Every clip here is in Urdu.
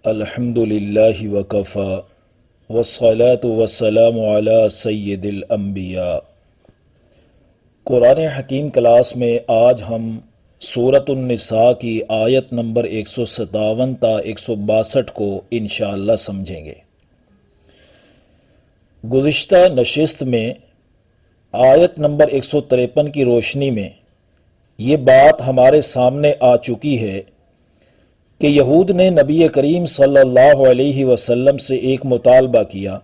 الحمد للہ وکفی والصلاة والسلام علی سید الانبیاء۔ قرآن حکیم کلاس میں آج ہم سورۃ النساء کی آیت نمبر 157 تا 162 کو انشاءاللہ سمجھیں گے۔ گزشتہ نشست میں آیت نمبر 153 کی روشنی میں یہ بات ہمارے سامنے آ چکی ہے کہ یہود نے نبی کریم صلی اللہ علیہ وسلم سے ایک مطالبہ کیا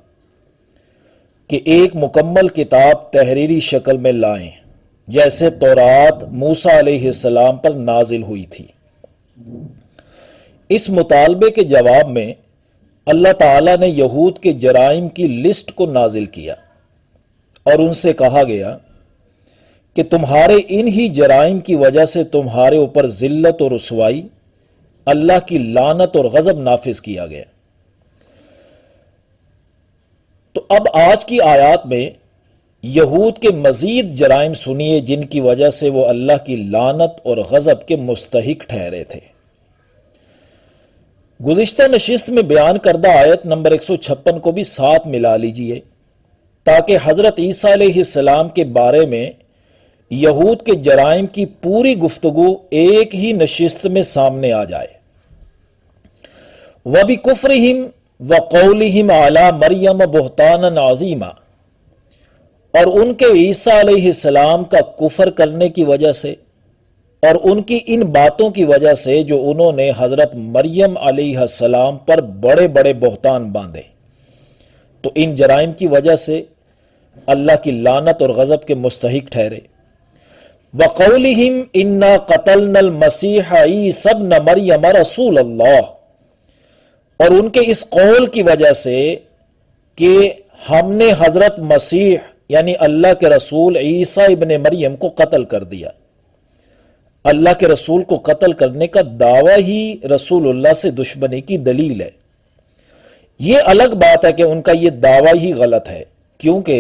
کہ ایک مکمل کتاب تحریری شکل میں لائیں، جیسے تورات موسیٰ علیہ السلام پر نازل ہوئی تھی۔ اس مطالبے کے جواب میں اللہ تعالیٰ نے یہود کے جرائم کی لسٹ کو نازل کیا اور ان سے کہا گیا کہ تمہارے انہی جرائم کی وجہ سے تمہارے اوپر ذلت و رسوائی، اللہ کی لعنت اور غضب نافذ کیا گیا۔ تو اب آج کی آیات میں یہود کے مزید جرائم سنیے جن کی وجہ سے وہ اللہ کی لعنت اور غضب کے مستحق ٹھہرے تھے۔ گزشتہ نشست میں بیان کردہ آیت نمبر 156 کو بھی ساتھ ملا لیجئے تاکہ حضرت عیسیٰ علیہ السلام کے بارے میں یہود کے جرائم کی پوری گفتگو ایک ہی نشست میں سامنے آ جائے۔ وَبِكُفْرِهِمْ وَقَوْلِهِمْ عَلَى مَرْيَمَ بُهْتَانًا عَظِيمًا، اور ان کے عیسیٰ علیہ السلام کا کفر کرنے کی وجہ سے اور ان کی ان باتوں کی وجہ سے جو انہوں نے حضرت مریم علیہ السلام پر بڑے بڑے بہتان باندھے، تو ان جرائم کی وجہ سے اللہ کی لعنت اور غضب کے مستحق ٹھہرے۔ وَقَوْلِهِمْ إِنَّا قَتَلْنَا الْمَسِيحَ عِيسَى ابْنَ مَرْيَمَ رَسُولَ اللَّهِ، اور ان کے اس قول کی وجہ سے کہ ہم نے حضرت مسیح یعنی اللہ کے رسول عیسیٰ ابن مریم کو قتل کر دیا۔ اللہ کے رسول کو قتل کرنے کا دعویٰ ہی رسول اللہ سے دشمنی کی دلیل ہے۔ یہ الگ بات ہے کہ ان کا یہ دعویٰ ہی غلط ہے، کیونکہ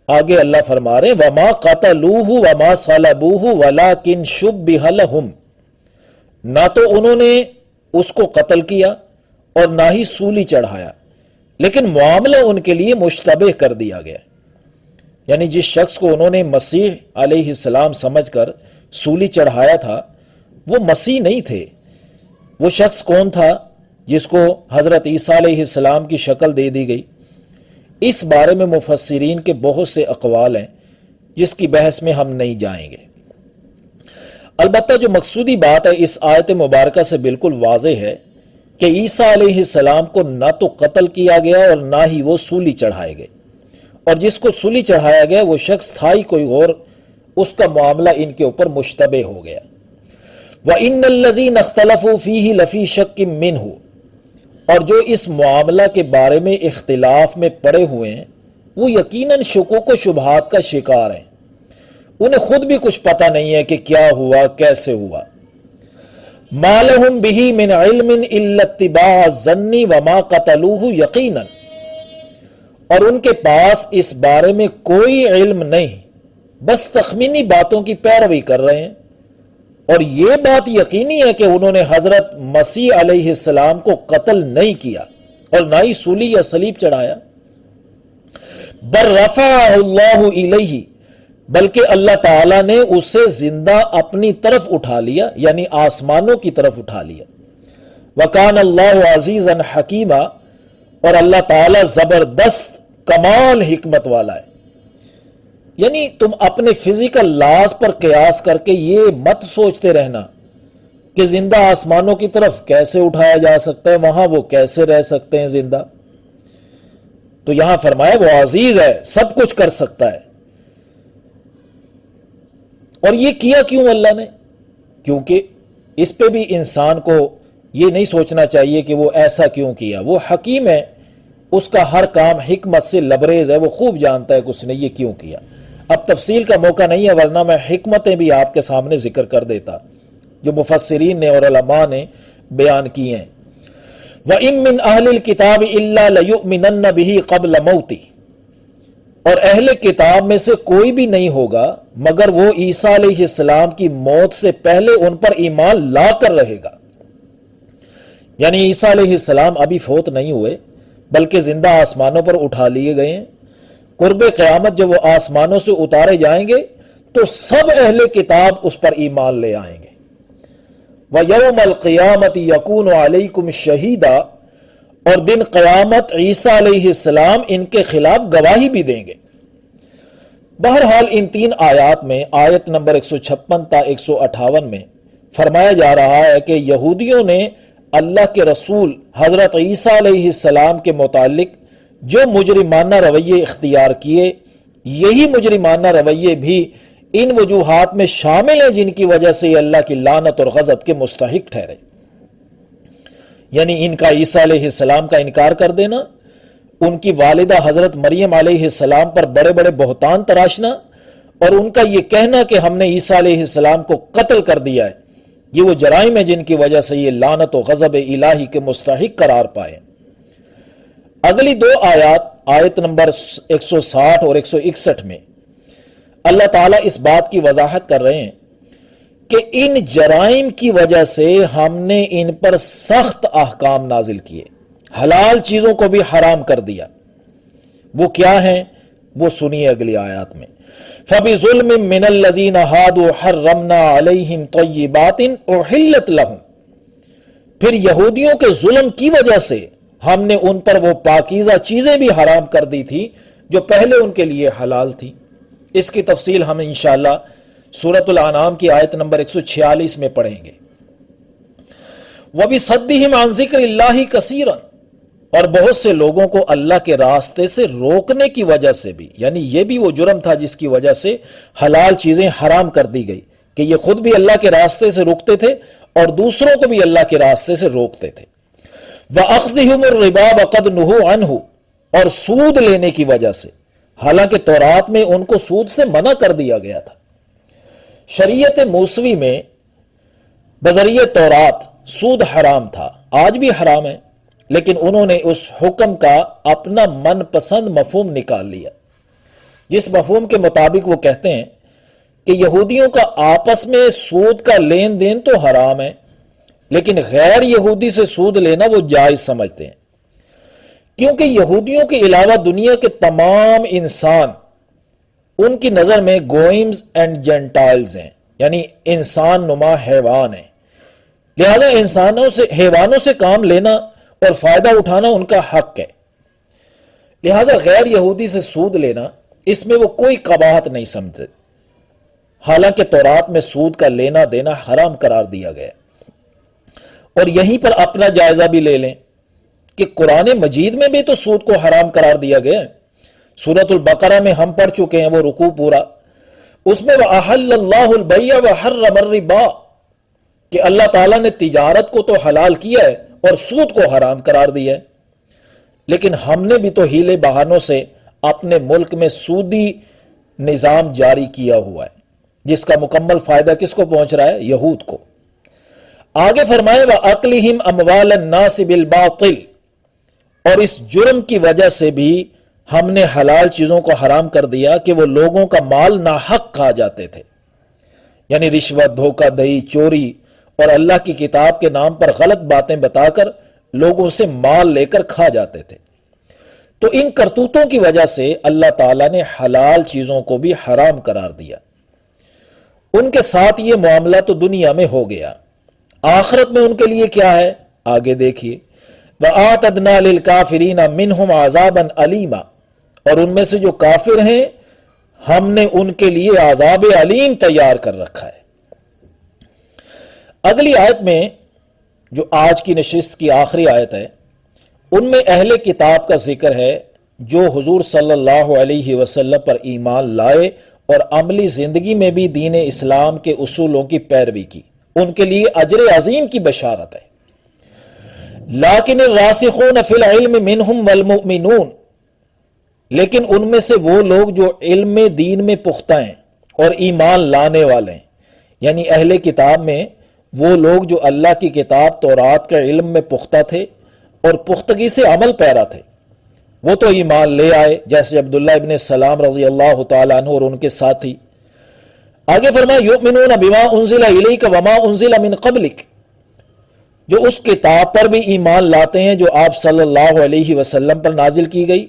آگے اللہ فرما رہے وَمَا قَتَلُوهُ وَمَا صَلَبُوهُ وَلَكِنْ شُبِّهَ لَهُمْ، نہ تو انہوں نے اس کو قتل کیا اور نہ ہی سولی چڑھایا، لیکن معاملہ ان کے لیے مشتبہ کر دیا گیا۔ یعنی جس شخص کو انہوں نے مسیح علیہ السلام سمجھ کر سولی چڑھایا تھا وہ مسیح نہیں تھے۔ وہ شخص کون تھا جس کو حضرت عیسیٰ علیہ السلام کی شکل دے دی گئی؟ اس بارے میں مفسرین کے بہت سے اقوال ہیں جس کی بحث میں ہم نہیں جائیں گے۔ البتہ جو مقصودی بات ہے اس آیت مبارکہ سے بالکل واضح ہے کہ عیسیٰ علیہ السلام کو نہ تو قتل کیا گیا اور نہ ہی وہ سولی چڑھائے گئے، اور جس کو سولی چڑھایا گیا وہ شخص تھا ہی کوئی اور، اس کا معاملہ ان کے اوپر مشتبہ ہو گیا۔ وَإِنَّ الَّذِينَ اخْتَلَفُوا فِيهِ لَفِي شَكٍّ مِّنْهُ، اور جو اس معاملہ کے بارے میں اختلاف میں پڑے ہوئے ہیں وہ یقیناً شکوک و شبہات کا شکار ہیں، انہیں خود بھی کچھ پتہ نہیں ہے کہ کیا ہوا، کیسے ہوا۔ مَا لَهُمْ بِهِ مِنْ عِلْمٍ إِلَّا اتِّبَاعَ الظَّنِّ وَمَا قَتَلُوهُ يَقِينًا، اور ان کے پاس اس بارے میں کوئی علم نہیں، بس تخمینی باتوں کی پیروی کر رہے ہیں، اور یہ بات یقینی ہے کہ انہوں نے حضرت مسیح علیہ السلام کو قتل نہیں کیا اور نہ ہی سولی یا صلیب چڑھایا۔ بل رفعہ اللہ الیہ، بلکہ اللہ تعالیٰ نے اسے زندہ اپنی طرف اٹھا لیا، یعنی آسمانوں کی طرف اٹھا لیا۔ وکان اللہ عزیزا حکیما، اور اللہ تعالیٰ زبردست کمال حکمت والا ہے۔ یعنی تم اپنے فزیکل لاز پر قیاس کر کے یہ مت سوچتے رہنا کہ زندہ آسمانوں کی طرف کیسے اٹھایا جا سکتا ہے، وہاں وہ کیسے رہ سکتے ہیں زندہ۔ تو یہاں فرمایا وہ عزیز ہے، سب کچھ کر سکتا ہے۔ اور یہ کیا کیوں اللہ نے؟ کیونکہ اس پہ بھی انسان کو یہ نہیں سوچنا چاہیے کہ وہ ایسا کیوں کیا، وہ حکیم ہے، اس کا ہر کام حکمت سے لبریز ہے، وہ خوب جانتا ہے کہ اس نے یہ کیوں کیا۔ اب تفصیل کا موقع نہیں ہے، ورنہ میں حکمتیں بھی آپ کے سامنے ذکر کر دیتا جو مفسرین نے اور علماء نے بیان کی ہیں۔ وَإِن مِّنْ أَهْلِ الْكِتَابِ إِلَّا لَيُؤْمِنَنَّ بِهِ قَبْلَ مَوْتِهِ، اور اہل کتاب میں سے کوئی بھی نہیں ہوگا مگر وہ عیسیٰ علیہ السلام کی موت سے پہلے ان پر ایمان لا کر رہے گا۔ یعنی عیسیٰ علیہ السلام ابھی فوت نہیں ہوئے بلکہ زندہ آسمانوں پر اٹھا لیے گئے ہیں۔ قرب قیامت جب وہ آسمانوں سے اتارے جائیں گے تو سب اہل کتاب اس پر ایمان لے آئیں گے۔ وَيَوْمَ الْقِيَامَةِ يَكُونُ عَلَيْكُمْ شَهِيدًا، اور دن قیامت عیسیٰ علیہ السلام ان کے خلاف گواہی بھی دیں گے۔ بہرحال ان 3 آیات میں آیت نمبر 156 تا 158 میں فرمایا جا رہا ہے کہ یہودیوں نے اللہ کے رسول حضرت عیسیٰ علیہ السلام کے متعلق جو مجرمانہ رویے اختیار کیے، یہی مجرمانہ رویے بھی ان وجوہات میں شامل ہیں جن کی وجہ سے یہ اللہ کی لعنت اور غضب کے مستحق ٹھہرے۔ یعنی ان کا عیسیٰ علیہ السلام کا انکار کر دینا، ان کی والدہ حضرت مریم علیہ السلام پر بڑے بڑے بہتان تراشنا، اور ان کا یہ کہنا کہ ہم نے عیسیٰ علیہ السلام کو قتل کر دیا ہے، یہ وہ جرائم ہیں جن کی وجہ سے یہ لعنت و غضب الہی کے مستحق قرار پائے۔ اگلی 2 آیات، آیت نمبر 160 اور 161 میں اللہ تعالیٰ اس بات کی وضاحت کر رہے ہیں کہ ان جرائم کی وجہ سے ہم نے ان پر سخت احکام نازل کیے، حلال چیزوں کو بھی حرام کر دیا۔ وہ کیا ہیں؟ وہ سنیے اگلی آیات میں۔ فَبِظُلْمٍ مِّنَ الَّذِينَ هَادُوا حَرَّمْنَا عَلَيْهِمْ طَيِّبَاتٍ أُحِلَّتْ لَهُمْ، پھر یہودیوں کے ظلم کی وجہ سے ہم نے ان پر وہ پاکیزہ چیزیں بھی حرام کر دی تھی جو پہلے ان کے لیے حلال تھی۔ اس کی تفصیل ہم انشاءاللہ سورۃ الانعام کی آیت نمبر 146 میں پڑھیں گے۔ وَبِصَدِّهِمْ عَنْ ذِكْرِ اللَّهِ كَثِيرًا، اور بہت سے لوگوں کو اللہ کے راستے سے روکنے کی وجہ سے بھی، یعنی یہ بھی وہ جرم تھا جس کی وجہ سے حلال چیزیں حرام کر دی گئی کہ یہ خود بھی اللہ کے راستے سے روکتے تھے اور دوسروں کو بھی اللہ کے راستے سے روکتے تھے۔ وَأَخْذِهِمُ الرِّبَا وَقَدْ نُهُوا عَنْهُ، اور سود لینے کی وجہ سے، حالانکہ تورات میں ان کو سود سے منع کر دیا گیا تھا۔ شریعت موسوی میں بذریعہ تورات سود حرام تھا، آج بھی حرام ہے، لیکن انہوں نے اس حکم کا اپنا من پسند مفہوم نکال لیا، جس مفہوم کے مطابق وہ کہتے ہیں کہ یہودیوں کا آپس میں سود کا لین دین تو حرام ہے، لیکن غیر یہودی سے سود لینا وہ جائز سمجھتے ہیں، کیونکہ یہودیوں کے علاوہ دنیا کے تمام انسان ان کی نظر میں گوئمز اینڈ جینٹائلز ہیں، یعنی انسان نما حیوان ہیں، لہذا حیوانوں سے کام لینا اور فائدہ اٹھانا ان کا حق ہے، لہذا غیر یہودی سے سود لینا اس میں وہ کوئی قباحت نہیں سمجھتے، حالانکہ تورات میں سود کا لینا دینا حرام قرار دیا گیا۔ اور یہیں پر اپنا جائزہ بھی لے لیں کہ قرآن مجید میں بھی تو سود کو حرام قرار دیا گیا ہے۔ سورۃ البقرہ میں ہم پڑھ چکے ہیں وہ رکوع پورا، اس میں وَأَحَلَّ اللَّهُ الْبَيْعَ وَحَرَّمَ الرِّبَا، کہ اللہ تعالیٰ نے تجارت کو تو حلال کیا ہے اور سود کو حرام قرار دیا ہے، لیکن ہم نے بھی تو ہیلے بہانوں سے اپنے ملک میں سودی نظام جاری کیا ہوا ہے، جس کا مکمل فائدہ کس کو پہنچ رہا ہے؟ یہود کو۔ آگے فرمائے وَأَكْلِهِمْ أَمْوَالَ النَّاسِ بِالْبَاطِلِ، اور اس جرم کی وجہ سے بھی ہم نے حلال چیزوں کو حرام کر دیا کہ وہ لوگوں کا مال ناحق کھا جاتے تھے، یعنی رشوت، دھوکہ دہی، چوری اور اللہ کی کتاب کے نام پر غلط باتیں بتا کر لوگوں سے مال لے کر کھا جاتے تھے۔ تو ان کرتوتوں کی وجہ سے اللہ تعالیٰ نے حلال چیزوں کو بھی حرام قرار دیا۔ ان کے ساتھ یہ معاملہ تو دنیا میں ہو گیا، آخرت میں ان کے لیے کیا ہے؟ آگے دیکھیے، وَآتَدْنَا لِلْكَافِرِينَ مِنْهُمْ عَذَابًا أَلِيمًا، اور ان میں سے جو کافر ہیں ہم نے ان کے لیے عذاب علیم تیار کر رکھا ہے۔ اگلی آیت میں جو آج کی نشست کی آخری آیت ہے، ان میں اہل کتاب کا ذکر ہے جو حضور صلی اللہ علیہ وسلم پر ایمان لائے اور عملی زندگی میں بھی دین اسلام کے اصولوں کی پیروی کی، ان کے لیے اجر عظیم کی بشارت ہے۔ لیکن الراسخون فی العلم منہم والمؤمنون، لیکن ان میں سے وہ لوگ جو علم دین میں پختہ ہیں اور ایمان لانے والے ہیں، یعنی اہل کتاب میں وہ لوگ جو اللہ کی کتاب تورات کے علم میں پختہ تھے اور پختگی سے عمل پیرا تھے، وہ تو ایمان لے آئے، جیسے عبداللہ ابن سلام رضی اللہ تعالیٰ عنہ اور ان کے ساتھی۔ آگے فرمایا یؤمنون بما انزل الیک وما انزل من قبلک، جو اس کتاب پر بھی ایمان لاتے ہیں جو آپ صلی اللہ علیہ وسلم پر نازل کی گئی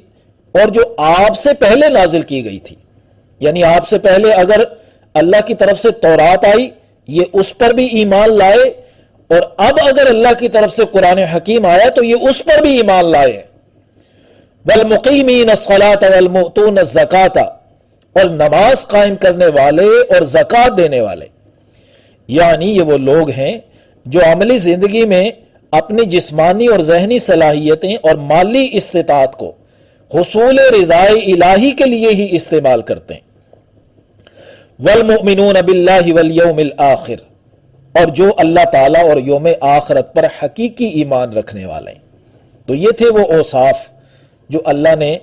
اور جو آپ سے پہلے نازل کی گئی تھی. یعنی آپ سے پہلے اگر اللہ کی طرف سے تورات آئی، یہ اس پر بھی ایمان لائے، اور اب اگر اللہ کی طرف سے قرآن حکیم آیا تو یہ اس پر بھی ایمان لائے. والمقیمین الصلاۃ والمؤتون الزکاۃ، اور نماز قائم کرنے والے اور زکوٰۃ دینے والے. یعنی یہ وہ لوگ ہیں جو عملی زندگی میں اپنی جسمانی اور ذہنی صلاحیتیں اور مالی استطاعت کو حصول رضائے الہی کے لیے ہی استعمال کرتے ہیں. والمؤمنون باللہ والیوم الآخر، اور جو اللہ تعالیٰ اور یوم آخرت پر حقیقی ایمان رکھنے والے ہیں. تو یہ تھے وہ اوصاف جو اللہ نے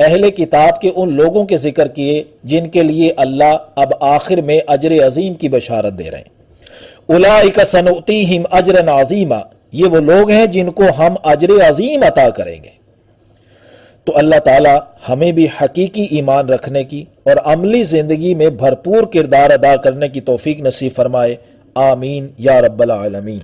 اہل کتاب کے ان لوگوں کے ذکر کیے جن کے لیے اللہ اب آخر میں اجر عظیم کی بشارت دے رہے ہیں. اولئک سنؤتیہم اجرا عظیما، یہ وہ لوگ ہیں جن کو ہم اجر عظیم عطا کریں گے. تو اللہ تعالی ہمیں بھی حقیقی ایمان رکھنے کی اور عملی زندگی میں بھرپور کردار ادا کرنے کی توفیق نصیب فرمائے. آمین یا رب العالمین.